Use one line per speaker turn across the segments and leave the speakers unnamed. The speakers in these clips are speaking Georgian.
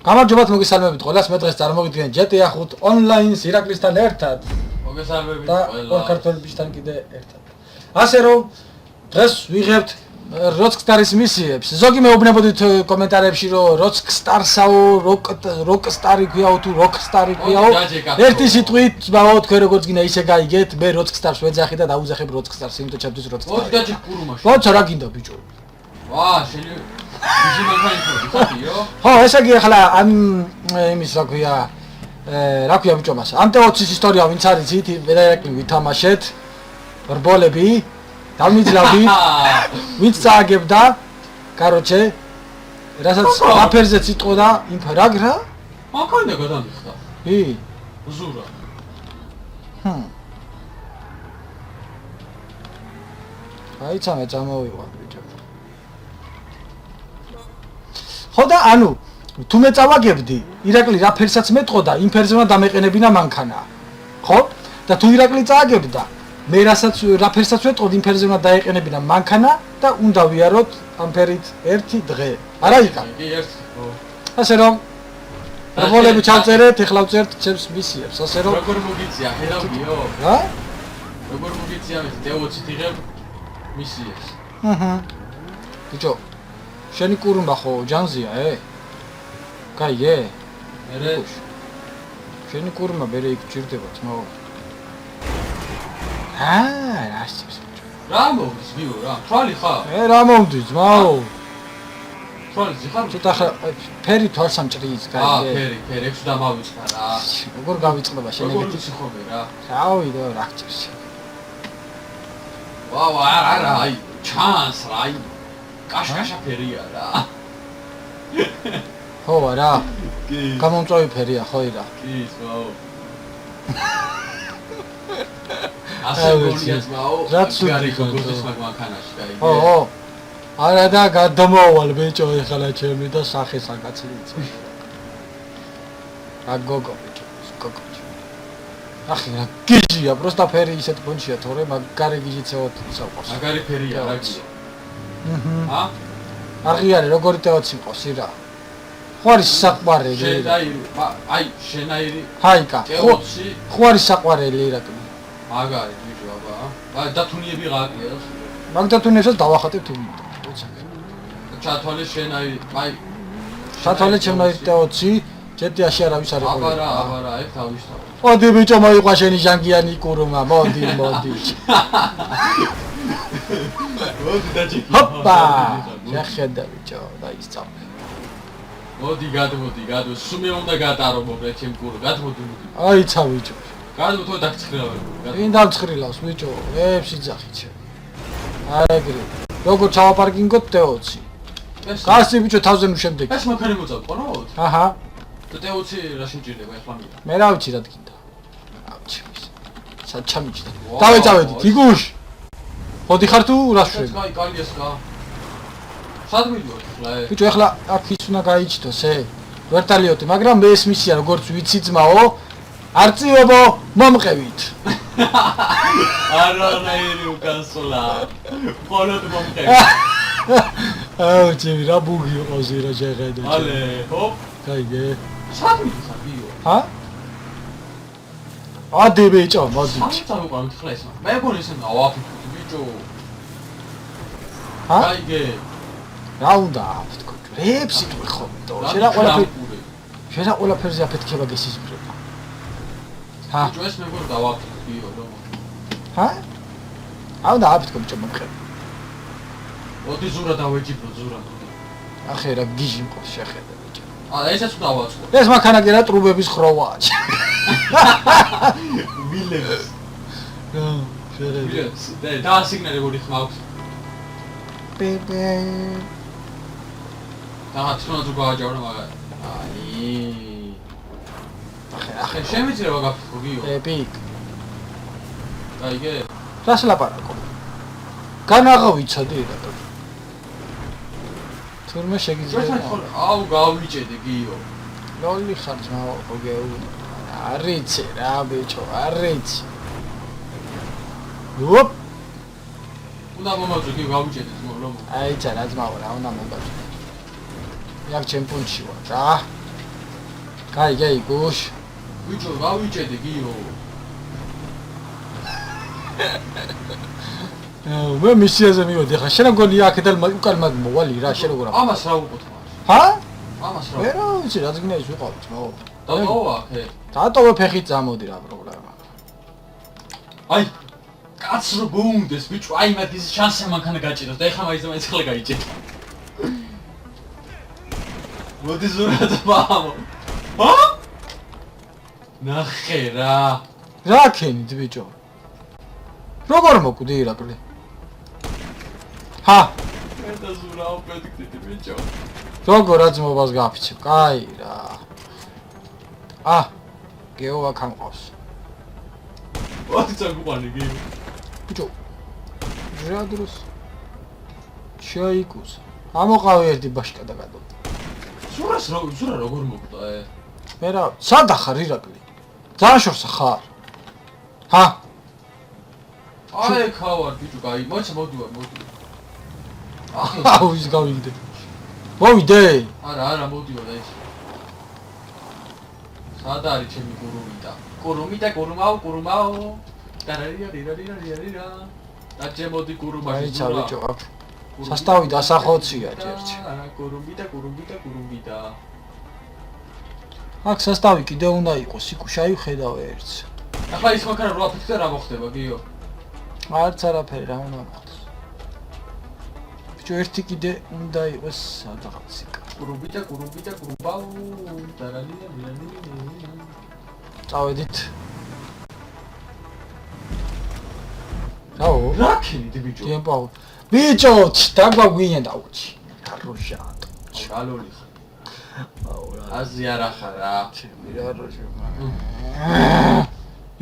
გამარჯობათ მოგესალმებით ყველას მე დღეს წარმოვიდგენ GTA 5 ონლაინს ირაკლისთან ერთად
მოგესალმებით
და ორ ქართველებისთან კიდე ერთად ასე რომ დღეს ვიღებთ Rockstar-ის მისიებს ზოგი მეუბნებოდით კომენტარებში რომ Rockstar-საო Rockstar-ი ქვიაო თუ Rockstar-ი ქვიაო ერთი სიტყვით ძმაო თქვენ როგორც გინდა ისე გაიგეთ მე Rockstar-ს ვეძახი და დაუძახებ Rockstar-ს იმიტომ ჩემთვის Rockstar
მოდი დაჭი კურუმაში
მოცა რა გინდა ბიჭო
ვა შენი ბიჭი მაგაითო
ხო ესე იგი ახლა ამ იმის რა ქვია ბიჭო მას ამ თეორიის ისტორია ვინც არის იცით ვერაკლი ვითამაშეთ რბოლები დამიძლავდი ვინც წააგებდა კაროჩე რასაც აფერზეც იტყოდა იმ რა
მაგანდა გადამიხდა
ი
ზურა
აი წამე წამოვიყვან ბიჭო ხო და ანუ თუ მე წავაგებდი ირაკლი რა ფერსაც მეტყოდა იმ ფერზე უნდა დამეყენებინა მანქანა ხო და თუ ირაკლი წააგებდა მე რასაც რა ფერსაც ვეტყოდი იმ ფერზე უნდა დაეყენებინა მანქანა და უნდა ვიაროთ ამ ფერით ერთი დღე არა იკა
კი ერთი ხო
ასე რომ რბოლები ჩავწერეთ ეხლა ვწერთ ჩემს მისიებს ასე რომ
როგორ მოგიწია ხედავდიო
რა
როგორ მოგიწია მე დეოცით იღებ მისიებს
ბიჭო შენი კურუმბა ხო ჯანზია გაიგე
მერე
შენი კურუმბა მერე იქ ჭირდება ძმაო რასწევს
რა მოდის ვიო რა თვალი ხარ
რა მომდის ძმაო
თვალი ზიხარ
ცოტა ფერი თვალსამ ჭრის გაიგე
ფერი ექვსი დამავიწყდა რა
როგორ გავიწყდება შენებითი
სიხობე რა
რავიდო რა გჭირს
ვაუ არა აი ჩანს რა აი კაშკაშა ფერია რა
ხო რა
კი
გამომწვევი ფერია ხო ირა
კი ვაუ ასე გოლიაც ვაუ
რა ცუდი
გოგოს მაგმანქანაში გაიგე
ხო არა და გადმოვალ ბიჭო ეხლა ჩემი და სახე საკაცლიც რა გოგო ბიჭო გოგო ახი რა გიჟია პროსტა ფერი ისეთ გონჩია თორე მაგარი გიჟიცეოთ საყვარს
მაგარი ფერია რა გიო
აღიარე როგორი თეოცი ყავს ირა ხო არის საყვარელი
აი შენაირი
ჰაიკა
თეოცი
ხო არის საყვარელი ირაკლი
მაგარი ბიჭო აბა აი დათუნიები გააკია
მაგ დათუნიებსაც დავახატებ თუ მინდა
ჩათვალე შენაირი აი
ჩათვალე ჩემნაირი თეოცი GTA-ში არავის არ ეყოლა
აბარა ეგ თავისთავად
მოდი ბიჭო მოიყვა შენი ჟანგიანი კურუმა მოდი
მოდი დაჭი
ჰოპა შეხედა ბიჭო და ისწავლე
მოდი გადმოდი სუმე უნდა გატარო მოგე ჩემ კურო გადმოდი
აი ცა ბიჭო
გადმოდი თუ დაგცხრილავ
ვინ დამცხრილავს ბიჭო ებში ძახი ჩემ აიგრი როგორ ჩავაპარკინგოთ თეოცი გასი ბიჭო თავზე ნუ შემდეგ
ეს მანქანა მოწავ ყორავთ
აჰა
თეოცი რა შეჭირდება ეხლა მიდა
მე რა ვიცი რა გინდა ავჩი საჩამიჭდა დავეწავედით იგუშ მოდი ხარ თუ რა შვები
აი კალიას რა სად მიდიოთ ხლა
ბიჭო ეხლა აქ ის უნდა გაიჩიტოს ვერტალიოტი მაგრამ მე ეს მისია როგორც ვიცი ძმაო არწიობო მომყევით
არანაირი უკანსოლა მხოლოდ მომყევით
აუ ჩემი რა ბუგი ყავს ირა შეხედა
ალე ჰოპ
გაიგე
სად მიდიხარ ბიო
ადი ბიჭო მოდი
წავიყვანოთ ხლა ეს მე მგონი ისე ავაფიქროთ ბიჭო გაიგე
რა უნდა აფთქო რებში თუ ხო შენ რა ყველაფერზე აფეთქება გესიზმრება
ბიჭო ეს მე მგონი დავაფიქროთ ბიო რომ
აუნდა აფთქო ბიჭო მომხე
მოდი ზურა დავეჯიბრო ზურა
ახე რა გიჟი მყავს შეხედა ბიჭო
ესაც დავაწყო
ეს მანქანა კი რა ტრუბების ხროვაა
ვილებს
შეხედა
და სიგნალი როგორი ხმავს
პეპე
და თვითონ გავაჯავრო მაგარი ახე შემიძლია ვაგაფიქრო გიო
ეპიკ
გაიგე
რას ლაპარაკო განაღო ვიცოდი რა თურმე შეგიძლია
აუ გავიჭედე გიო
ლოლი ხარ ძმაო გოგე არიცი რა ბიჭო არიცი ოპ
უნდა მომაძო გიო გავიჭედე ძმაო
აი ცა რა ძმაო რა უნდა მომაძო яг ჩემ პუნჩი ვარ რა კაი, გუშ.
ბიჭო, გავიჭედი გიო.
მე მისიაზე მივედი ხა შენ მგონი აქედან უკან მაგ მოვალი რა შენ როგორ
ამას რა უკუთმა?
ჰა?
ამას რა?
მე რა ვიცი რა ძგნა ის ვიყავით მო.
დავტოვა ახე.
დატოვე ფეხით წამოდი რა პრობლემა.
აი კაც რო გუნდეს ბიჭო, აი მაგის შანსი მანქანა გაჭიროს და ეხლა მაინც ხელ გაიჭე. მოდი ზურა თამამო. ჰა? ნახე რა.
რა ქენით ბიჭო? როგორ მოკვდი ირაკლი? ჰა?
მე და ზურა ოპედიქტი ბიჭო.
როგორ აძმობას გაფიცებ? კაი რა. გეოვა გამყავს.
ვაი წაგუყანი გიო.
ბიჭო. რა დროს შეიკუს. ამოყავი ერთი ბაშკა და გადო.
ზურა როგორ მოკვდა ე?
მე რა, სად ახარ ირაკლი? ძალიან შორსა ხარ. ჰა?
აი ხავარ ბიჭო, გაი, მოდი.
აუ ის გავიგდე. მოვიდე.
არა, მოდიო და ის. სად არის ჩემი კურუმაო. დარარირა. და ჩემოდი კურუმაში
აი ჩა ბიჭო, აქ. სასტავი დასახოცია ჯერჯი.
კურუმბიდა.
აქ სასტავი კიდე უნდა იყოს, იქუშაი ხედავ ერთს.
ახლა ის მანქანა რო აფიქრე რა მოხდება გიო?
არც არაფერი რა უნდა მოხდეს. ბიჭო ერთი კიდე უნდა იყოს სადღაც იქ.
კურუმბაო. დარარირა.
წავედით. რაო?
რა ქენით ბიჭო?
ტემპო. ბიჭო, დაგვაგვიან დაუჩი. კაროჟატო.
გალოლი ხარ.
აუ რა.
აზი არა ხარა.
ჩემი რა როჟო.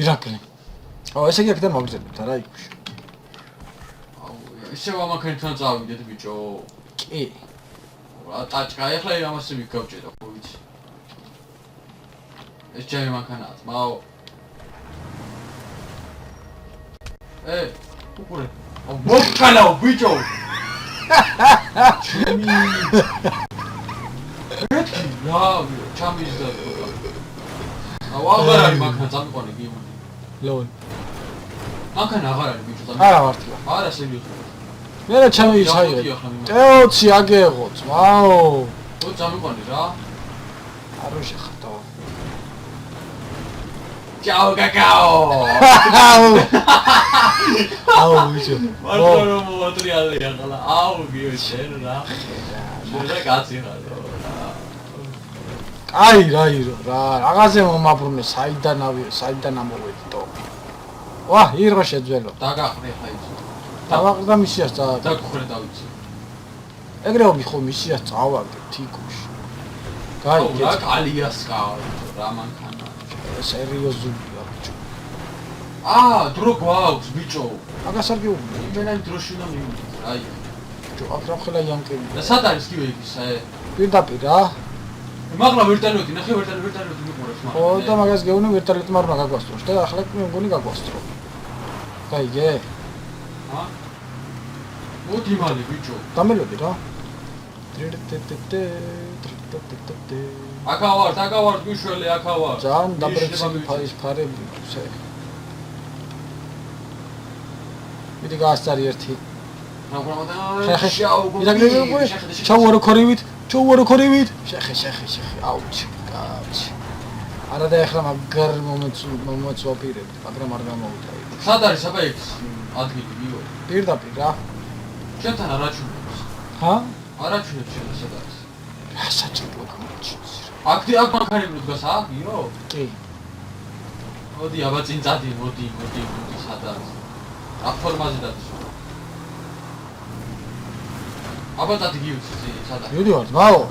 ირაკლი. ესე იგი აქედან მოგზავნებთ რა იქუში.
ისე ვამაქენთან წავიდეთ ბიჭო.
კი.
რა ტაჭკა, ეხლა ამას ვიგავჭედა ხო ვიცი. ეს ჩემი მანქანაა, მაო. უკურე. მოკანაო ბიჭო. ჩემი. ეთქი რა, ჩამიზდა. აღარ არის მანქანა წამიყვანე გიმონი.
ლოლ.
მანქანა აღარ არის ბიჭო წამი.
არა მართლა.
არა სერიოზულად.
მე რა ჩამოიცაიღე. ტეოცი აგეღოთ, ვაო.
ო წამიყვანე რა.
აროჟე ხატო.
Ciao cacao!
აუ ბიჭო.
მარტო რომ მოატრიალე ახლა. აუ გიო შენ რა. შენ რა კაცი ხარ რა.
აი რა ირო რა. რაღაცე მომაბრუნე საიდან ამოვედიტო. ვა, ირღო შეძველო.
დაგახრე ხა ის.
დავაყრდა მისიას წავა.
დაგხრე დავიცი.
ეგრეო მიხო მისიას წავაგე თიკუში. გაი,
რა კალიასკა რა მანქანა.
სერიოზულია ბიჭო.
დრო გვაქვს ბიჭო.
აგას არ გიუბნე.
იმენაი დროში უნდა მივიდეთ. აი.
ბიჭო, აქ რა ხელა იანკები.
და სად არის კიდე ის
პირდაპირ რა.
მაგლა ვერტალიოტი, ნახე ვერტალიოტი მიყურებს მაგ.
ხო და მაგას გეუნე ვერტალიოტმა არ მაგაგვასწროს და ახლა მე მგონი გაგვასწრო. გაიგე?
მოდი მალე ბიჭო.
დამელოდი რა.
აკავარ გიშველი აკავარ.
ძალიან დაბრეცილი ფარის ფარები ხსე. მიდი გაასწარი ერთი. ჩაუარო ქორივით. შეხე. აუჩი. გაუჩი. არა და ეხლა მაგარ მომწვაპირებდი, მაგრამ არ გამოვიდა.
სად არის აბა ეს ადგილი გიო?
პირდაპირ რა.
შენთან არაჩვენებს.
ჰა?
არაჩვენებს შენ სად არის?
რა საჭირო გამოჩინს.
აქ მანქანები დგას გიო?
კი.
მოდი აბა წინ წადი, მოდი სად არის? რა ფორმაზე დადის? აბა წადი გიო სად არის?
მივდივარ, მაო.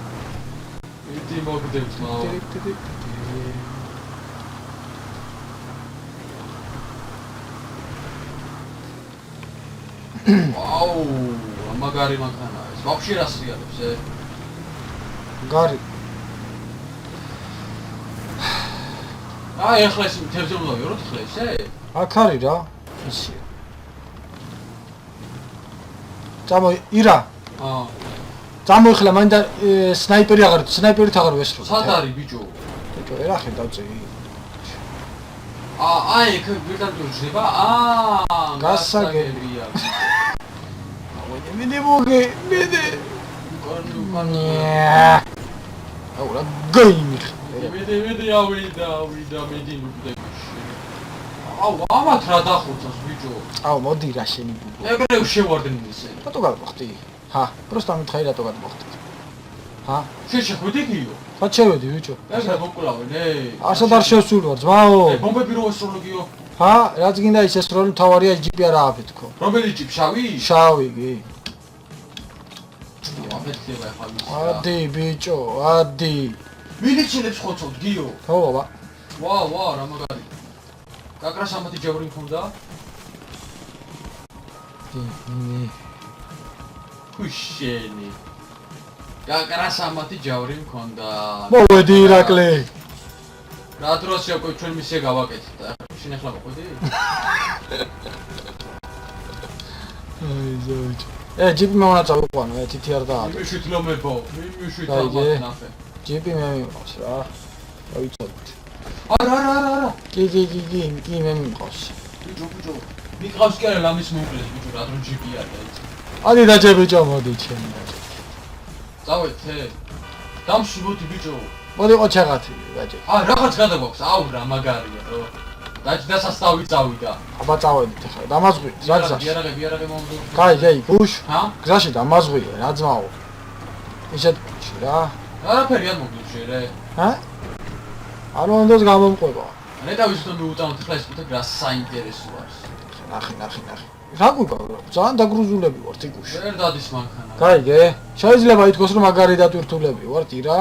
იდი მოგდებს მაო. ვაუ, მაგარი მანქანაა ეს. ვაფშე რას რიადებს
გარი.
ეხლა ეს თევზი უნდა ვიოროთ ახლა ესე?
აქ არის რა. ისე. წამო ირა. წამოიხლა მანდა სნაიპერით აღარ ვესრო.
სად არის ბიჭო?
რა ხედავ წი?
აი, იქ ვიკარდო ჟება. გასაგებია.
მიდი მოგე, მიდი.
კონდუკანია.
აუ რა გაიმიხ.
მიდი ავიდა მიდი ნუკლებში. აუ ამათ რა დახოცავს ბიჭო.
აუ მოდი რა შენი ბუბო.
ეგრევე შევარდნენ ისე.
რატო გადმოხტი? ჰა, просто ამითხარი რატო გადმოხტი? ჰა?
შეხვედი გიო.
რა შევედი ბიჭო?
ეგრე მოკლავენ,
ასად არ შევსული ვარ, ძმაო.
ბომბები რო ესროლოგიო.
ჰა, რაც გინდა ის ესროლი თავარია ჯიპი არა აფეთქო.
რომელი ჯიპ შავი?
შავი გი.
აფეთქება ახლა მის.
ადი ბიჭო, ადი.
მილიცილებს ხოცობთ გიო.
ხო ბაბა.
ვა, რა მაგარი. კაკრას ამათი ჯავრი მქონდა?
ნი.
ქუშენი. კაკრას ამათი ჯავრი მქონდა.
მოვედი ირაკლი.
რა დროს იყო ჩვენ მისე გავაკეთეთ და შენ ახლა მოყვედი?
აი ზოჯ. ჯიპი მე უნდა წავიყვანო, თითი არ დაადო.
მიმიშვით ლომებო, მიმიშვით ამათ ნახე.
ჯიპი მე მიყავს რა. დავიცოდეთ.
არა.
კი მე მიყავს.
ბიჭო. მიყავს კი არა ლამის მოკლეს ბიჭო, რა დრო ჯიპი არა ეს.
ადი დაჭე ბიჭო, მოდი ჩემი.
წავედე. დამშვიდი ბიჭო.
მოდი ყოჩაღათი, დაჭე.
რაღაც გადაგვაქვს, აუ რა მაგარია რო. დასასწავი წავიდა.
აბა წავედით ახლა, დამაზღვი, რა გზაში?
ბიარაღე მომდო.
კაი, გუშ.
ჰა?
გზაში დამაზღვია, რა ძმაო. ისეთ რა?
არაფერი არ მოგიჭირე რე.
ჰა? არ უნდას გამომყვება.
ნეტა ვისთო მიუტანოთ ახლა ეს პიტა რა საინტერესო არის.
ნახე. რა გვიგავ? ძალიან დაგრუზულები ვართ იგუში.
ვერ დადის მანქანა.
კაიგე? შეიძლება ითქვას რომ მაგარი დატვირთულები ვართ ირა.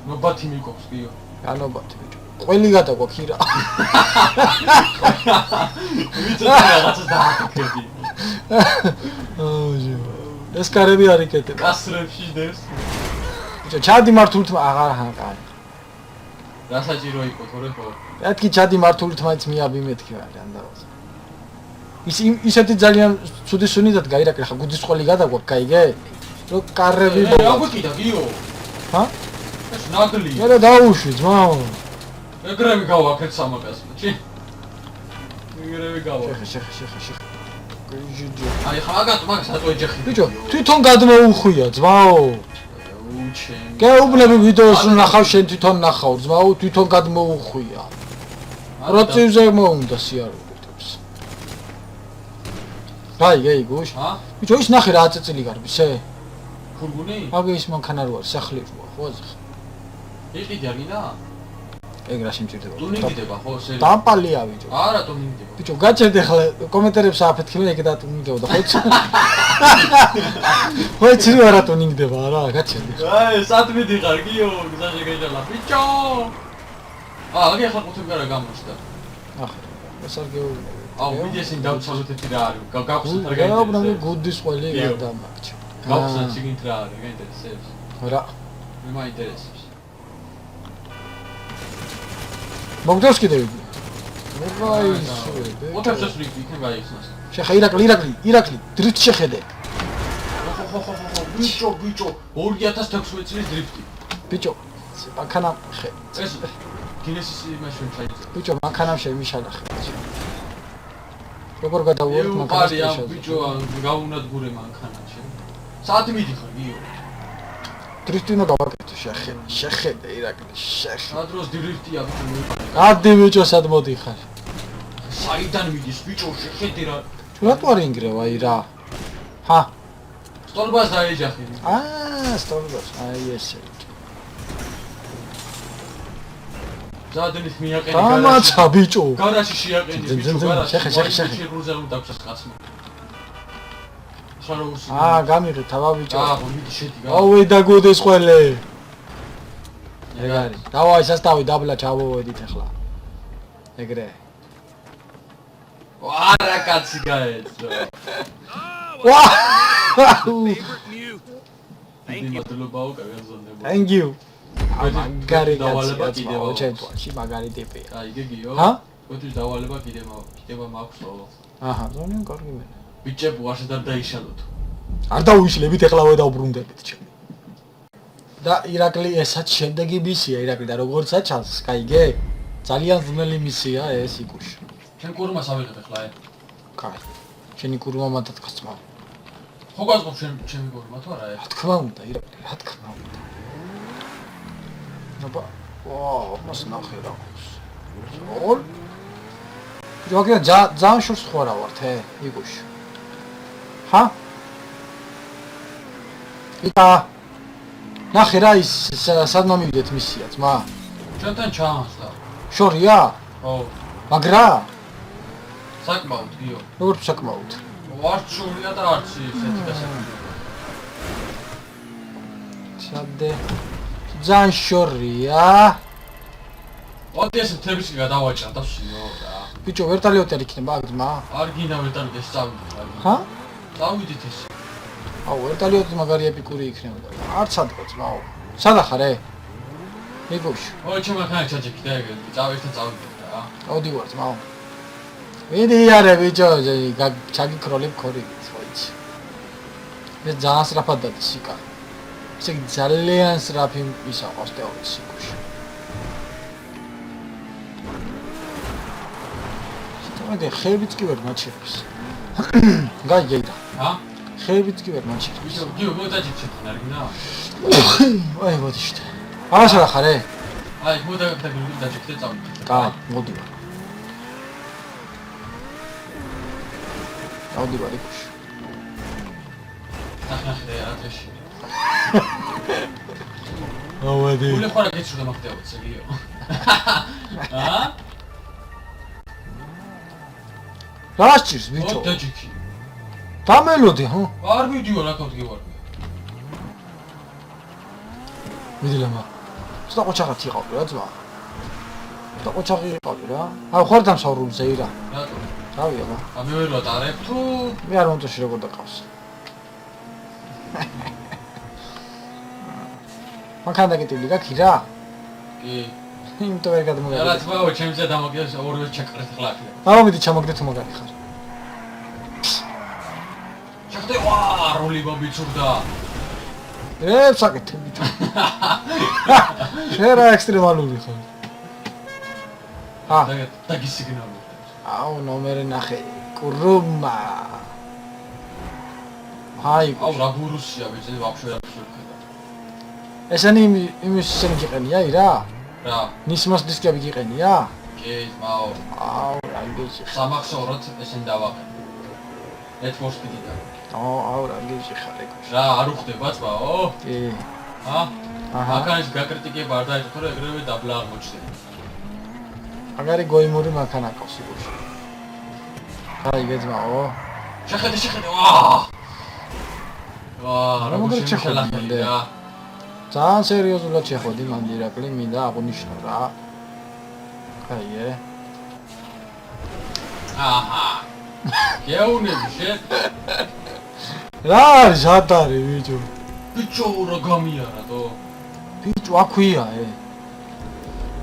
ნობათი მიყობს გიო.
განობათი ბიჭო. ყველი გადაგვაქვს ირა.
ვიცი რაღაცა დააკეთები.
აუჟი. ეს კარები არ იკეთებ.
კასრებში დევს.
ბიჭო, ჩადი მართულით აღარ კარი.
რა საჭირო იყო თორე ხო?
მეთქი ჩადი მართულით მაინც მიაბი მეთქი ვარ ანდავს. ისეთი ძალიან ცუდი სუნიდად გაირაკლე ხა გუდის ყოლი გადაგვაქვს, კაიგე? რო კარები
რა გვიკიდა გიო?
ჰა?
ეს ნაგლი.
არა დაუშვი ძმაო.
ეგრევე გავაკეთ სამაგას, ჩი. ეგრევე გავაკეთ.
შეხ.
აი ხა მაგას რატო ეჯახი?
ბიჭო, თვითონ გადმოუხვია ძმაო.
უჩემ.
გეუბნები ვიდეოს ნახავ შენ თვითონ ნახავ ძმაო, თვითონ გადმოუხვია. პროცესზე მოუნდა სიარულებს. გაიგე გუშ?
ჰა?
ბიჭო, ის ნახე რა აწეწილი გარბისე?
ფურგუნი?
აგე ის მანქანა რო არის, სახლი როა, ხო ზახ.
იყიდი არ გინდა?
ეგ რა შემჭირდება?
ტუნინგდება ხო სერი?
დამპალია ბიჭო.
არა ტუნინგდება.
ბიჭო, გაჩერდი ახლა კომენტარებში ააფეთქები ეგ დატუნინგდება, ხო იცი? ხო იცი რა ტუნინგდება რა, გაჩერდი.
აი, სად მიდიხარ გიო, გზაში გაიჯალა ბიჭო. აგი ახლა ყუთები არა გამოჩნდა.
ახლა ეს არ გეუბნები.
აუ, ვიდესინ დავცალოთ რა არის. გავხსნათ რა
გეუბნები
გაინტერესებს.
გუდის ყველი გადამარჩა.
გავხსნათ შეგინთ რა არის, გაინტერესებს.
რა.
მე მაინტერესებს.
მოგდოს კიდე ვიდი. მოგაისურე.
ოთებს რიგ იქნება გაიხსნას.
შეხა ირაკლი, დრიფტ შეხედე.
ხო, ბიჭო, 2016 წლის დრიფტი.
ბიჭო, მანქანა ხე.
ეს გინესის იმაში შეიძლება.
ბიჭო, მანქანა შემიშალახე. როგორ გადავუვართ
ეუ,
მანქანას
პარია,
შეშალ.
ბიჭო, გაუნადგურე მანქანაში. სად მიდიხარ გიო?
დრიფტინო გავაკეთე, შეხედე ირაკლი, შეხედე.
რა დროს დრიფტია ბიჭო მოიყარე.
ადი ბიჭო, სად მოდიხარ?
საიდან მიდის ბიჭო, შეხედე რა.
რატო არ ინგრევა აი რა? ჰა?
სტოლბას დაეჯახი.
სტოლბას, აი ესე.
ზადენით მიაყენი
დამაცა ბიჭო.
გარაში შეაყენი ბიჭო, გარაში.
შეხე.
შეგრუზა რომ დაგჭას კაცმა. შაროუსი.
გამიღე თავა ბიჭო.
ხო, მიდი შედი.
აუე დაგოდეს ყველე. ეგ არის. დავაი სასტავი დაბლა ჩავოვედით ახლა. ეგრე.
არა კაცი გაეცო.
ვა!
მადლობაო, კაგაზონდება.
Thank you. მაგარი
დავალება
კაცი
კიდევ აქვს.
ჩემთვაში მაგარი ტიპია.
აი, გიგიო.
ჰა?
ოთის დავალება კიდევ მაქვს ხოლო.
აჰა, ზონიან კარგი მე.
ბიჭებო, არ შედარ დაიშალოთ.
არ დაუიშლებით ეხლა ვე დავბრუნდებით ჩემი. და ირაკლი ესაც შემდეგი მისია ირაკლი და როგორცაც ჩანს, კაიგე? ძალიან ძნელი მისია ეს იგუში.
შენ კურმას ავიღებ ახლა ე.
კაი. შენი კურმა მათათქს ძმა.
ხო გვაწყობ ჩემი კურმა თუ არა ე?
რა თქმა უნდა, ირაკლი, რა თქმა უნდა. აბა, ვაუ, მას ნახე რა. ოლ. ჯოგია ძალიან შორს ხوارა ვართ ე, იგუში. ჰა? იტა ნახე რა ის სად მომივიდეთ მისია ძმა?
ჩვენთან ჩანს და.
შორია?
ო,
მაგრა?
საკმაოდ გიო.
როგორ საკმაოდ?
არც შორია და არც ისეთი დასაკმაოდ.
ჩადე. ძალიან შორია.
ოდი ეს მთებისკენ გადავაჭრა და ვშიო რა.
ბიჭო, ვერტალიოტი არ იქნება აქ ძმა?
არ გინდა ვერტალიტი ეს წავიდეთ რა.
ჰა?
წავიდით ეს.
აუ, ვერტალიოტი მაგარი ეპიკური იქნებოდა. არც ადღა ძმაო. სადა ხარ ე? მიგოშ.
ой, ჩემ ახლა ჩაჭიქი და ეგ წავიდეთ რა.
აუდი ვარ ძმაო. ვიდი არე ბიჭო, ჩაგიქროლებ ქორიგით, ვაიცი. ეს ძალიან სწრაფად დადის სიკა. ესე ძალიან სწრაფი ისა ყავს თეორიის სიკუში. შეტყვეტე ხეებიც კი ვერ მაჩერებს. გაიგეიდა.
ჰა?
ხეებიც კი ვერ მაჩერებს.
ბიჭო, გიო მოდაჭიქ ჩემთან არ გინდა?
აი მოდიშტე. აღარ ხარ ე?
აი, მოდაგდაგული დაჭიქ და წავიდეთ.
კაი, მოდი ვარ. აუდი ვარ იქში.
ახლა რა დღეში.
ავადი.
გული ხარ გეცრუდა მაგდეობთ ზეგიო. ჰა?
რა სჭირს ბიჭო?
მოდაჭიქი.
დამელოდი, ხო?
არ მიდიო რა ქავთ გევარ.
მიდი ლამა. ცოტა ყოჩაღად იყავი რა ძმა. ცოტა ყოჩაღი იყავი რა. აი ხარ დამსაურულზე ირა.
რატო?
რავი აბა.
მე ვერ ვატარებ თუ
მე არ მომწონს როგორ დაკავს. მანქანა დაგეტილი გაქვს ირა?
კი.
იმიტომ ვერ გადმოგაგე.
რა თქმა უნდა, ჩემზე დამოგიოს ორივე ჩაკრეთ ხლა აქ.
აუ მიდი ჩამოგდე თუ მაგარი ხარ.
ჩახტე ვა, როლი ბაბიცურდა.
საკეთე ბიჭო. შენ რა ექსტრემალური ხარ.
დაგისიგნალო.
აუ ნომერი ნახე. კურუმა. აი,
აუ რა გურუსია ბიჭი, ვაფშე რა შეხედა.
ესენი იმის შენ გიყენია ირა?
რა?
ნისმოს დისკები გიყენია?
კი, მაო.
აუ, რა გიჟი.
სამახსოვრად ესენ დავაყენ. Net for Speed და.
აუ, რა გიჟი ხარ ეგ.
რა არ უხდება წვაო?
კი.
ჰა?
აჰა.
აქაც გაკრიტიკება არ დაიწყო, რომ ეგრევე დაბლა აღმოჩნდა.
აგარი გოიმური მანქანა ყავს იგუში. აი გეძმაო.
შეხედე, ვა! ვა,
როგორ
როგორ
შეხედე? ძალიან სერიოზულად შეხვედი მან ირაკლი, მინდა აღნიშნო რა. აიე.
აჰა. გეუნები შენ?
რა არის ატარი ბიჭო?
ბიჭო რა გამიარა დო?
ბიჭო აქვია ე.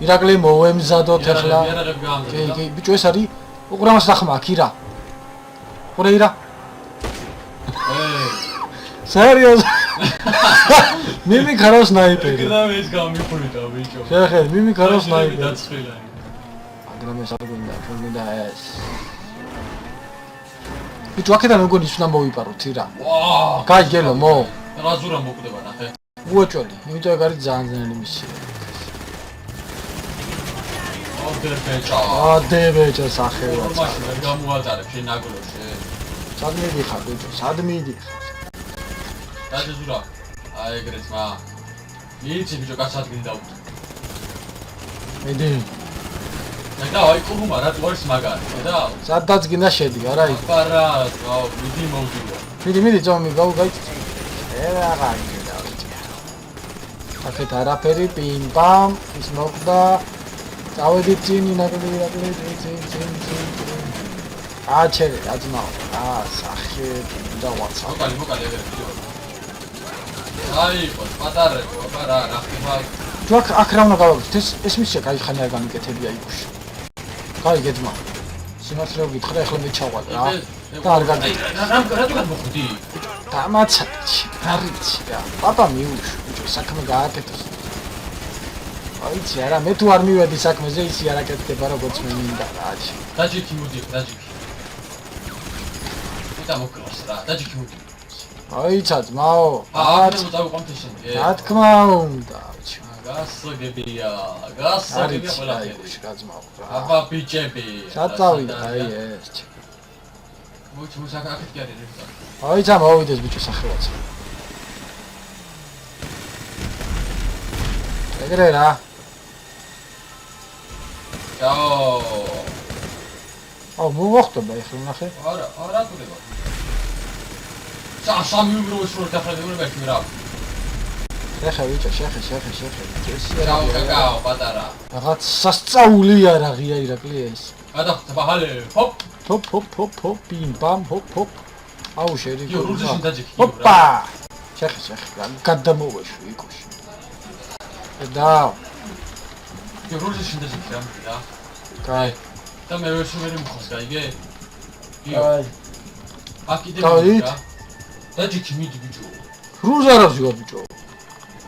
ირაკლი მოემზადოთ ახლა.
იარაღები გამზადდა.
კი, ბიჭო ეს არის უყრამას ნახმა აქ ირა. ყურე ირა. სერიოზ? მიმი ქაროს ნაიპერი.
გრამ ეს გამიფრიდა ბიჭო.
შეხედე, მიმი ქაროს ნაიპერი.
დაცხრილა.
მაგრამ ეს არ გვინდა ეს. ბიჭო აქედან მეგონი ის უნდა მოვიპაროთ ირა.
ვა!
გაიგელო მო.
რა ზურა მოკვდება ნახე.
უოჭოლი, იმიტომ ეგ არის ძალიან ძნელი მისია.
ოდერბეჭა.
ადებეჭა სახელად.
მაშინ ვერ გამოატარებ შენ ნაგლოში.
სად მიდიხარ ბიჭო, სად მიდიხარ?
დაჟე ზურა. აი ეგრეც მა. იცი ბიჭო კაცად გინდა უტ.
მიდი.
და აი კურუმა რა თქოს მაგარი და
სადაც გინდა შედი, არა იქ.
პარა, აუ მიდი მოვდიო.
მიდი, ძომი, გაიგეთ. ერა გაიგეთ. აქეთ არაფერი, პიმ პამ, ის მოკდა. წავედი წინი ნაკლი. აჩერე, აძმაო. სახე და ვაცა.
მოკალი ეგრე ბიჭო. აი ყო პატარებო, აბა რა ხდება?
თუ აქ რა უნდა გავაკეთოთ? ეს მისია კაი ხანი არ გამიკეთებია იგუში. გაიგეთ მა. სიმართლე გითხრა, ახლა მე ჩავალ რა. და არ გადი.
რატო გადმოხვდი?
დამაცადში, არიცი რა. პაპა მიუშვი, ბიჭო, საქმე გააკეთოს. აიცი არა, მე თუ არ მივედი საქმეზე, ისი არ აკეთდება როგორც მე მინდა რა, აჩი.
დაჯიქი მოდი, დაჯიქი. იტა მოკლას რა, დაჯიქი მოდი.
აიცა ძმაო,
აა, წავიყვანთ ისინი.
რა თქმა უნდა, აჩი.
გასაგებია, გასაგებია ყველაფერი.
გაძმაო რა.
აბა ბიჭები.
საწავიდა აი ეს.
მოიჩ აქეთ კი არის რიგა.
აიცა მოვიდეს ბიჭო სახელოც. ეგრე რა.
აო.
აუ მოვახტობა ეხლა ნახე.
არა გუდება. სამი უბრალოდ რო დაფრაგდება ერთი რა.
შეხე ბიჭო, შეხე.
რაო კაკაო პატარა.
რაღაც სასწაული არა ღია ირაკლი ეს.
გადახტება ჰალე, ჰოპ.
ჰოპ, ბიმ ბამ, ჰოპ. აუ შერიგო.
იო რუზეში დაჯიქი.
ჰოპა. შეხე, გადამოვეშვი იქოში. და
იო რუზეში დაჯიქი რა მიდია.
კაი.
და მე ვერ შევერი მხოს, გაიგე?
კაი.
აკიდე
დავით.
დაჯიქი მიდი ბიჭო.
რუზარაზიო ბიჭო.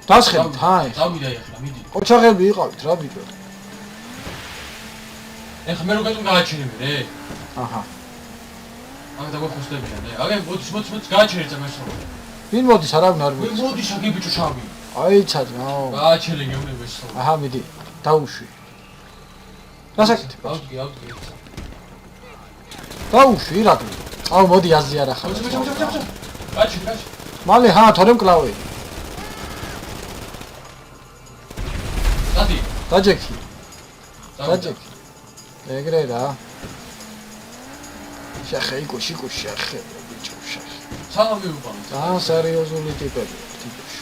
დასხებით, ჰაი.
დავიდა ეხლა, მიდი.
ყოჩაღები იყავით რა ბიჭო.
ეხლა მე რო გეტყვი გააჩერები რე.
აჰა.
აგ დაგვეხოსდებიან, აგე მოდი გააჩერე წამესო.
ვინ მოდის არავინ არ
მე
მოდის.
მოდი შაგი ბიჭო შავი.
აიცა ძმაო.
გააჩერე გეუბნები ესო.
აჰა მიდი. დაუშვი. რასაკეთებ?
ავდი.
დაუშვი ირაკლი. აუ მოდი აზიარა ხარ.
გააჩერე.
მალე ჰა თორემ კლავე. დაჯექი. ეგრე რა. შეხე იქოში შეხე ბიჭო შეხე.
სამი უყავ.
ძალიან სერიოზული ტიპები ტიპში.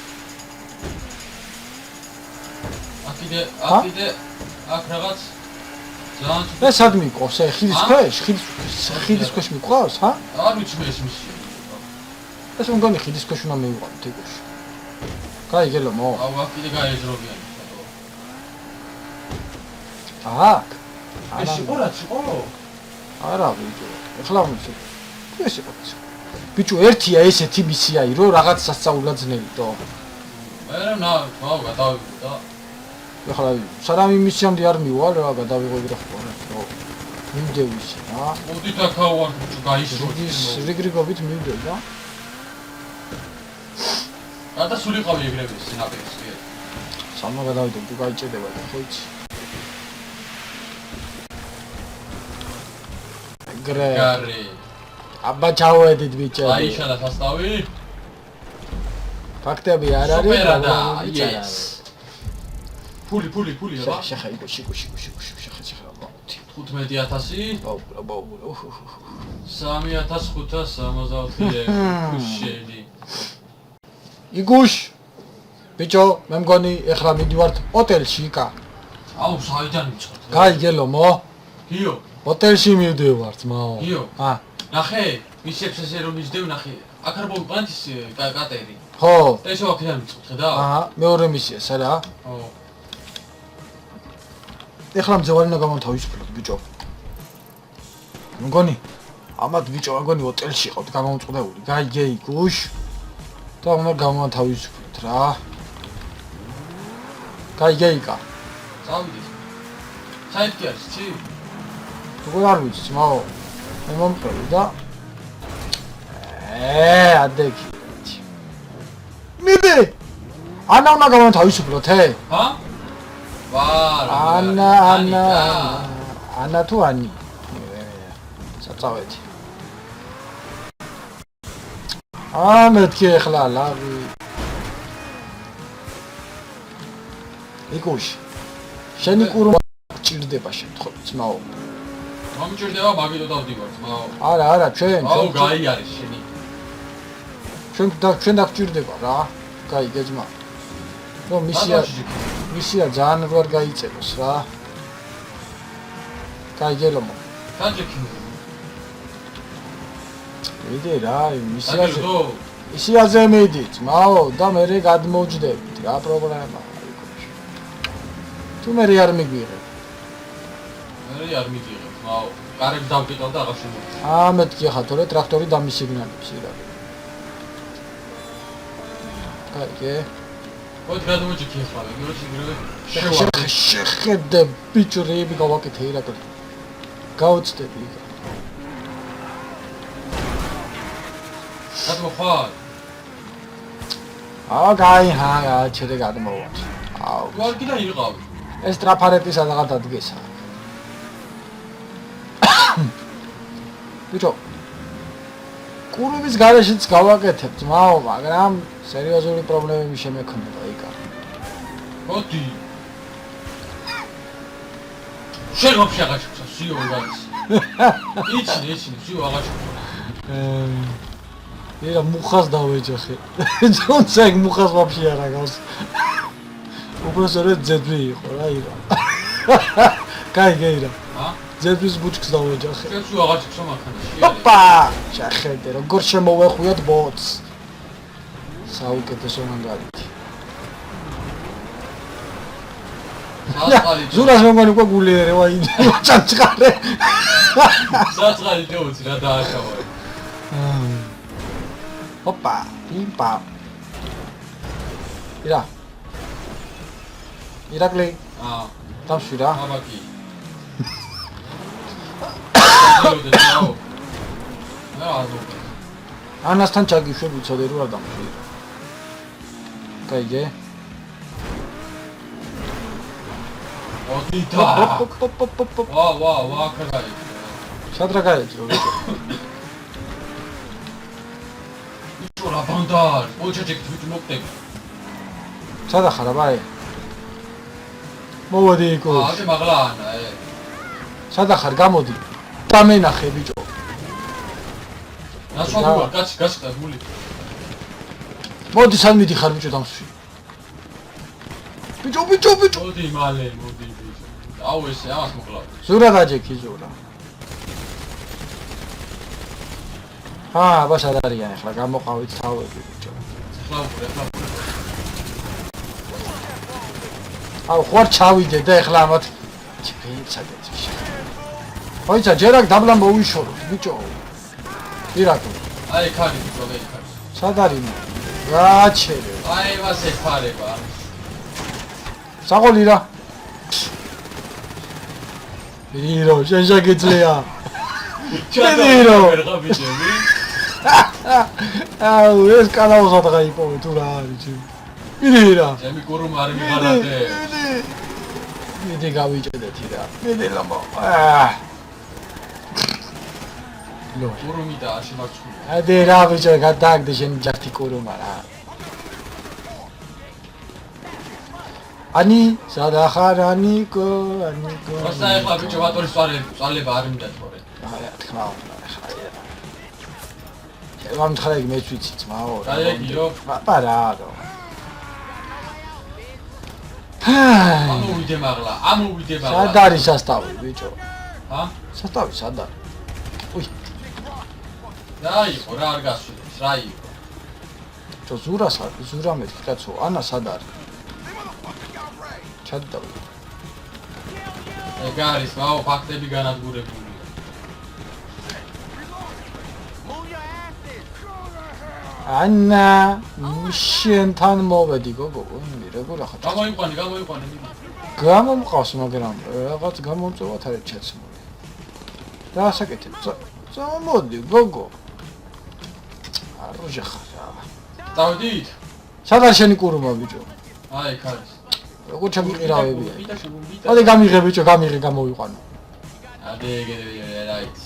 აკიდე აქ რაღაც ძალიან
მე სად მიყვავს აი ხილის ქვეშ ხილის ქვეშ მიყვავს ჰა?
არ ვიცი მე ეს მისი.
ეს მგონი ხილის ქვეშ უნდა მივიყავ ტიპში. კაი გელო მო.
აუ აკიდე გაეძრობიან.
აქ.
ეს იყო რა იყო?
არა ბიჭო. ეხლა ვიცი. ეს იყო. ბიჭო ერთია ესეთი მისიაი რომ რაღაც სასწაულად ძნელიტო.
მე რა გადავიდა.
ეხლა სარამი მისიამდე არ მივალ რა გადავიღო და ხო რა. მივდევი რა.
მოდი დაქავარ ბიჭო გაიშო.
რიგრიგობით მივდევ და.
გადასულიყავი ეგრევე სინაპირის კი.
სამა გადავიდე თუ გაიჭედება და ხო იცი.
გარე.
აბა ჩავედით ბიჭები.
აიშალა სასტავი.
ფაქტები არ არის,
პრობლემა ის. ფული აბა.
შეხა იქოში შეხა.
15000.
ბაუ.
3564 ქუშელი.
იგუშ. ბიჭო, მე მგონი ეხლა მიდივართ ოტელში იკა.
აუ, საიდან მიწყოთ?
გაიგელო მო.
გიო.
ოტელში მივდივართ მაო.
გიო.
ა.
ნახე, მისებს ესე რომ მისდევ ნახე. აქ არ მოვიყვანთ ის კატერი.
ხო.
ეს აქედან მიწყოთ, ხედა?
აჰა, მეორე მისია, სარა?
ხო.
ეხლა მძევალი უნდა გამოვთავისუფლოთ ბიჭო. მგონი ამათ ბიჭო, მგონი ოტელში იყავთ გამომწყდეული. გაიგე იგუშ. და უნდა გამოვთავისუფლოთ რა. გაიგე იკა.
წავიდეთ. საერთი არის, ცი?
თუ არ ვიცი, მაო. მე მომწევი და ადეგი. მიდი. ანა უნდა გამოვთავისუფლოთ,
ჰა? ვარ.
ანა თუ ანი. საწავეთი. მეთქი ეხლა ლავი. იგუშ. შენი კურმა ჭირდება შემთხვევით, ძმაო.
მომჭირდება მაგიტო დავდივარ, ძმაო.
არა, ჩვენ.
აუ, გაიარის შენი.
ჩვენ დაგჭირდება რა. გაიგე ძმა. რომ მისია ძალიან როარ გაიწეროს რა. გაიგე ლომო.
დაჯექი.
მიდი რა, მისიაზე მიდი, ძმაო, და მე გადმოვჯდებით, რა პრობლემაა იქ. თუ მე არ მიგვიღებ.
მე არ მიდიღებ. მაო, კარებს დავკიდავ და აღარ შემოგვიწყდა.
მეთქი ახლა თორე ტრაქტორი დამისიგნალებს ირა. კაი.
ოღონდ გადმოჭიქი ახლა, მეგროჩიგრე
შეხედე ბიჭო რეები გავაკეთე ირაკლი. გაუწდები იქ.
გადმოხვალ.
კაი, ჩერე გადმოვარ.
გვარ კიდე იყავი.
ეს ტრაფარეტი სადღაც ადგესა. ბიჭო. კურუმის გარეშეც გავაკეთებ, ძმაო, მაგრამ სერიოზული პრობლემები შემექნება იქა.
მოდი. შეგობში აღაჩქცა, სიო გადის. იცი, სიო აღაჩქცა.
ირა მუხას დავეჯახე. თუმცა ეგ მუხას ვაფშე არ აგავს. უბრალოდ ძედვი იყო რა ირა. კაი გეირა. ძედვის ბუჩქს დავეჯახე.
შენ სიო აღაჩქცა მანქანაში.
ოპა! შეხედე როგორ შემოვეხუიოთ ბოც. საუკეთესო მანგალითი. ზურას მეგონი უკვე გულიერე ვაინდა ჩანჩყარე.
საწყალი ჯოუცი რა დააშავა.
ოპა, იმპა. ირა. ირაკლი. დავშვი რა.
აბაკი.
ანასთან ჩაგიშვები ცოდე რო არ დამშვი. კაიგე.
მოდი და. ვა, კაი.
სადრა გაეჭრო ბიჭო.
ბიჭო რა ბანდარ, ოჩაჩეკ თვით მოკვდები.
სადა ხარ აბა? მოდი იქო.
აზე მაღლაანა,
სადა ხარ გამოდი. დამენახე ბიჭო.
ნასვაბუა, გასკდა გული.
მოდი სად მიდიხარ ბიჭო დამსვი. ბიჭო.
მოდი მალე, მოდი ბიჭო. აუ ესე ამას მოკლავ.
ზურა დაჯექი ზურა. აბა სად არიან ახლა გამოყავით თავები ბიჭო. აუ ხوار ჩავიდე და ახლა ამათ ჩიფეიცა გეცი. ოიცა ჯერ აქ დაბლა მოვიშოროთ ბიჭო. ირაკლი.
აი ხარი ბიჭო, აი ხარი.
სად არის? გააჩერე.
აი ვასე ხარება.
საღოლი რა. ირო, შენ შეგიძლია. ჩადირო.
ვერღა ბიჭები.
აუ, ეს კანაოსად გაიპოვე თუ რა არის ჩემი. ირა.
ჩემი კურუმ არ მიღარადე.
მიდი გავიჭედეთი რა. მიდი ლამო. ლო,
კურუმი და შემარცხული.
ადი რა ბიჭო, გადააგდე შენ ჯართი კურუმა რა. ani sadahar aniko.
როცა ეხლა ბიჭო ბატონის წვალება არ მინდა თორე.
რა თქმა უნდა, ხაია. შევამთხარ ეგ მეც ვიცი ძმაო რა.
გაიგიო?
პაპარადო.
ამოვიდე მაღლა.
სად არის სასტავი ბიჭო? სასტავი სად არის? უი.
რა იყო რა არ გასვიდეს, რა იყო?
ბიჭო ზურა მეთქი კაცო, ანა სად არის? ჩადდავი.
ეგ არის, ვაო, ფაქტები განადგურებულია.
ანა, შენთან მოვედი გოგო, როგორ ახლა?
გამოიყვანე.
გამომყავს, მაგრამ რაღაც გამომწვევათ არის ჩაცმული. რა ასაკეთებ? წამოდი გოგო. აროჟე ხარ.
წავედით?
სად არის შენი კურუმა ბიჭო?
აი, იქ არის.
როგორ ჩამიყირავებია? მოდი გამიღე ბიჭო, გამოვიყვანო.
ადეგე რაიც.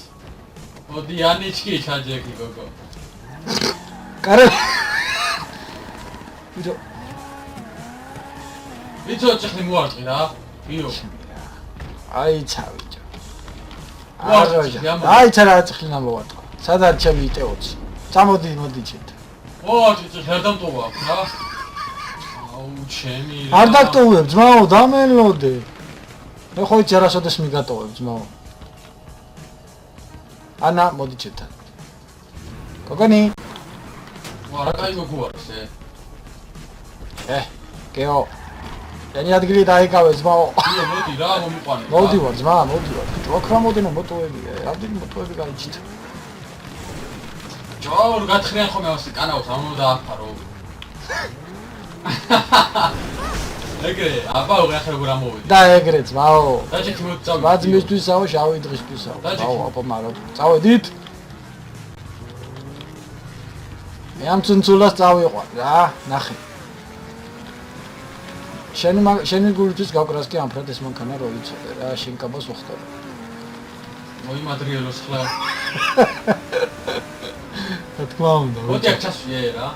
მოდი ანიჩკი ჩაჯექი გოგო.
კარე.
ბიჭო ჭიხლი მოარტყი რა. გიო.
აი ცა ბიჭო. აი ცა რა ჭიხლინა მოვარტყა. სად არის ჩემი იტეოც? წამოდი ჩეთ.
ჭიხლი არ დამტოვა აქ რა. ჩემი
არ დაგტოვებ ძმაო, დამელოდე. მე ხო იცი არასოდეს მიგატოვებ ძმაო. ანა მოდი ჩეთან. გოგონი.
რა კაი გოგო არის ე?
გეო. ენი ადგილი დაიკავე ძმაო.
მოდი რა მომიყვანე.
მოვდივარ ძმა, მოვდივარ. ბიჭო, აქ რამოდენო მოტოებია, რამდენი მოტოები გაიჩით.
ჯოურ გათხრიან ხოლმე ავსი კანაოს, ამ უნდა დააფარო. ეგრე, აბა უღახე როგორ ამოვიდი.
და ეგრე ძმაო.
დაჭიქი მოდი წავიდი.
ბაძმისთვისაო, შავი დღისთვისაო. აუ, აბა მარო. წავედით. მე ამ წუნწულას წავიყვან რა, ნახე. შენი გულთვის გაკვრას კი ამფრად ეს მანქანა რო იცოდე რა, შენ კაბას ვახტები.
მოიმადრიელოს ხლა.
რა თქმა უნდა.
მოდი აქ ჩასვიე რა.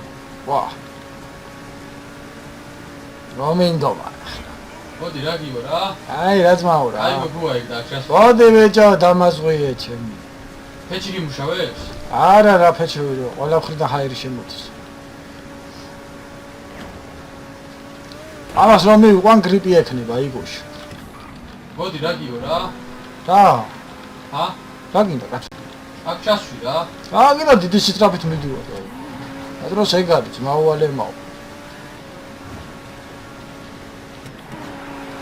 ვა. რომინდომა.
მოდი რა გიო რა.
აი რა ძმაო რა.
აი მოგუა იქ და ჩასვი.
მოდი ბიჭო, დამაზღვიე ჩემი.
ფეჩი გიმუშავებს?
არა რა ფეჩი, ყველა მხრიდან ჰაერი შემოდის. ამას რომ მივიყვან გრიპი ექნება იგოში.
მოდი რა გიო რა.
რა?
ჰა?
რა გინდა კაცო?
აქ ჩასვი რა.
რა გინდა დიდი სიტრაფით მიდივარ რა. რა დროს ეგ არის ძმაოვალემაო.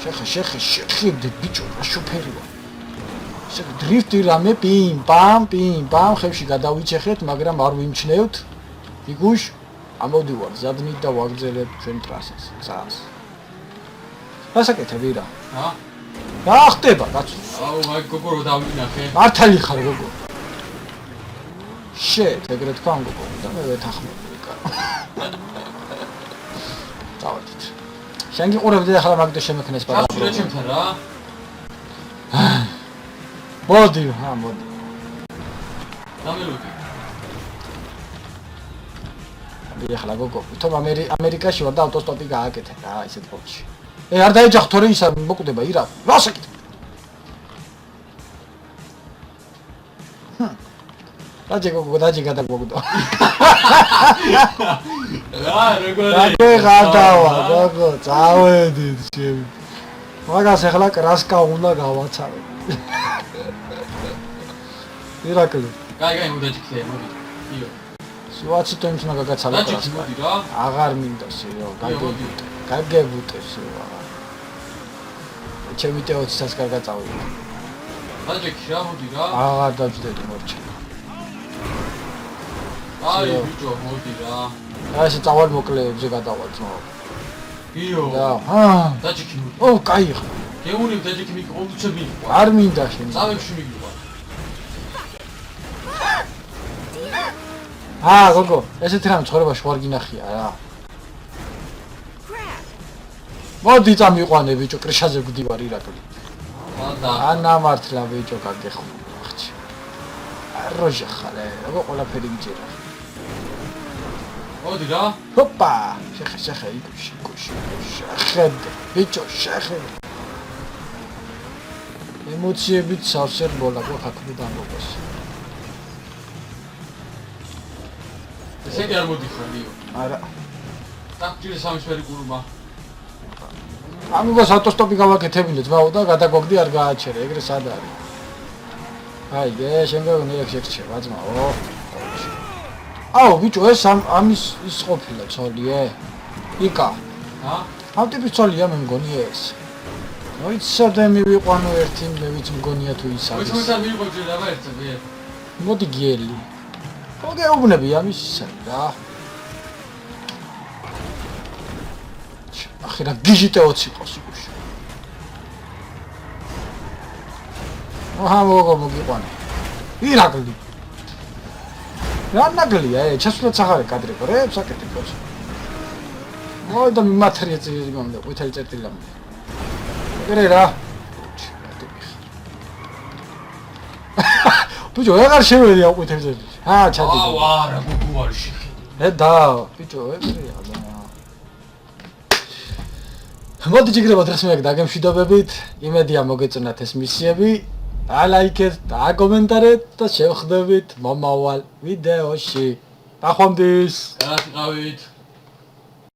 შეხებდი ბიჭო რა შოფერი ვარ. შეგ დრიფტი რამე პიმ პამ ხევში გადავიჩეხეთ, მაგრამ არ ვიმჩნევთ. იგუშ ამოდივარ ზადნით და ვაგრძელებ ჩვენ ტრასას. წას. რასაკეთები რა?
ჰა?
რა ხდება კაცო?
აუ აი გოგო რო დავინახე.
მართალი ხარ გოგო. შეთ ეგრე თქვა გოგო და მე ვეთახმები კა. დავადით. შენ გიყურებდი და ახლა მაგდო შემექნეს პარაგრაფი.
ჩასვი რა ჩემთან რა.
მოდი, ჰა მოდი.
დამელოდი.
მე ახლა გოგო, თომ ამერიკაში ვარ და ავტოსტოპი გააკეთე რა ისეთ ფოთში. არ დაეჯახ თორე ისა მოკვდება ირა. რა საკეთე? დაჯე გოგო, დაჯე გადაგვოგდო.
რა როგორ
დაგე გადავა, გოგო, წავედით ჩემი. მაგას ახლა კრასკა უნდა გავაცავე. ირაკლი.
კაი უნდა ჯიქე, მოდი. იო.
სუაცი თუ იმს მაგაგაცალე
დაჭიქი მოდი რა.
აღარ მინდა სიო, გაგებუტე სიო. ჩემი თეოცისაც კარგად წავიდა.
დაჭიქი რა მოდი რა.
აღარ დაჯდები მორჩა.
აი ბიჭო მოდი რა.
აი ესე წავალ მოკლეებზე გადავალ ძმაო.
იო.
და
დაჭიქი მოდი.
ო, კაი ხარ.
გეუნებ დაჭიქი მიყოლუჩე მიყვა.
არ მინდა შენ.
წავებში მიყვა.
გოგო, ესეთი რამე ცხოვრებაში ვარ გინახია რა. მოდი წამიყვანე ბიჭო, კრიშაზე გვდივარ ირაკლი. ანა მართლა ბიჭო, გაგეხმო ხჩი. როჟა ხალე, როგორ ყველაფერი გიჯერა.
მოდი რა.
ჰოპა, შეხე, იგუში. შეხედე, ბიჭო, შეხედე. ემოციებით სავსე რბოლა გვაქვს მოგოს.
ესე არ მოდიხარ დიო.
არა.
დაგჭირე სამისფერი გულმა.
ამგვარად ავტოსტოპი გავაკეთებინე ძმაო და გადაგვაგდი არ გააჩერე, ეგრე სად არის? აი, შენ გეუბნები შეგრჩება ძმაო. აუ, ბიჭო, ეს ამის ის ყოფილა ცოლიე? იკა.
ჰა?
ამ ტიპის ცოლია მე მგონი ეს. მოიცადე მივიყვანო ერთი, მე ვიცი მგონია თუ ის არის.
მოიცადე მივიყვანო ჯერ აბა ერთზე.
მოდი გიელი. მოგეუბნები ამის ისე რა. ახლა რა გიჟიტე 20 ყავს იგუში. აჰა მოგიყვანე. ირაკლი. რა ნაგლია ჩასვლაც აღარ კადრები რა საკეთებს. მოი და მიმათრია წილი მომდა, ყვითელი წერტილი მომდა. ეგრე რა. ბიჭო, აღარ შევედია ყვითელი წერტილი. ჩადი.
არა, გუგუარი შეხედე.
და ბიჭო, ეგრეა და. მოდი ჯიგრებო დღეს მე დაგემშვიდობებით. იმედია მოგეწონათ ეს მისიები. დალაიქეთ, დაკომენტარეთ და შევხვდებით მომავალ ვიდეოში. ნახვამდის.
რა გიყავით?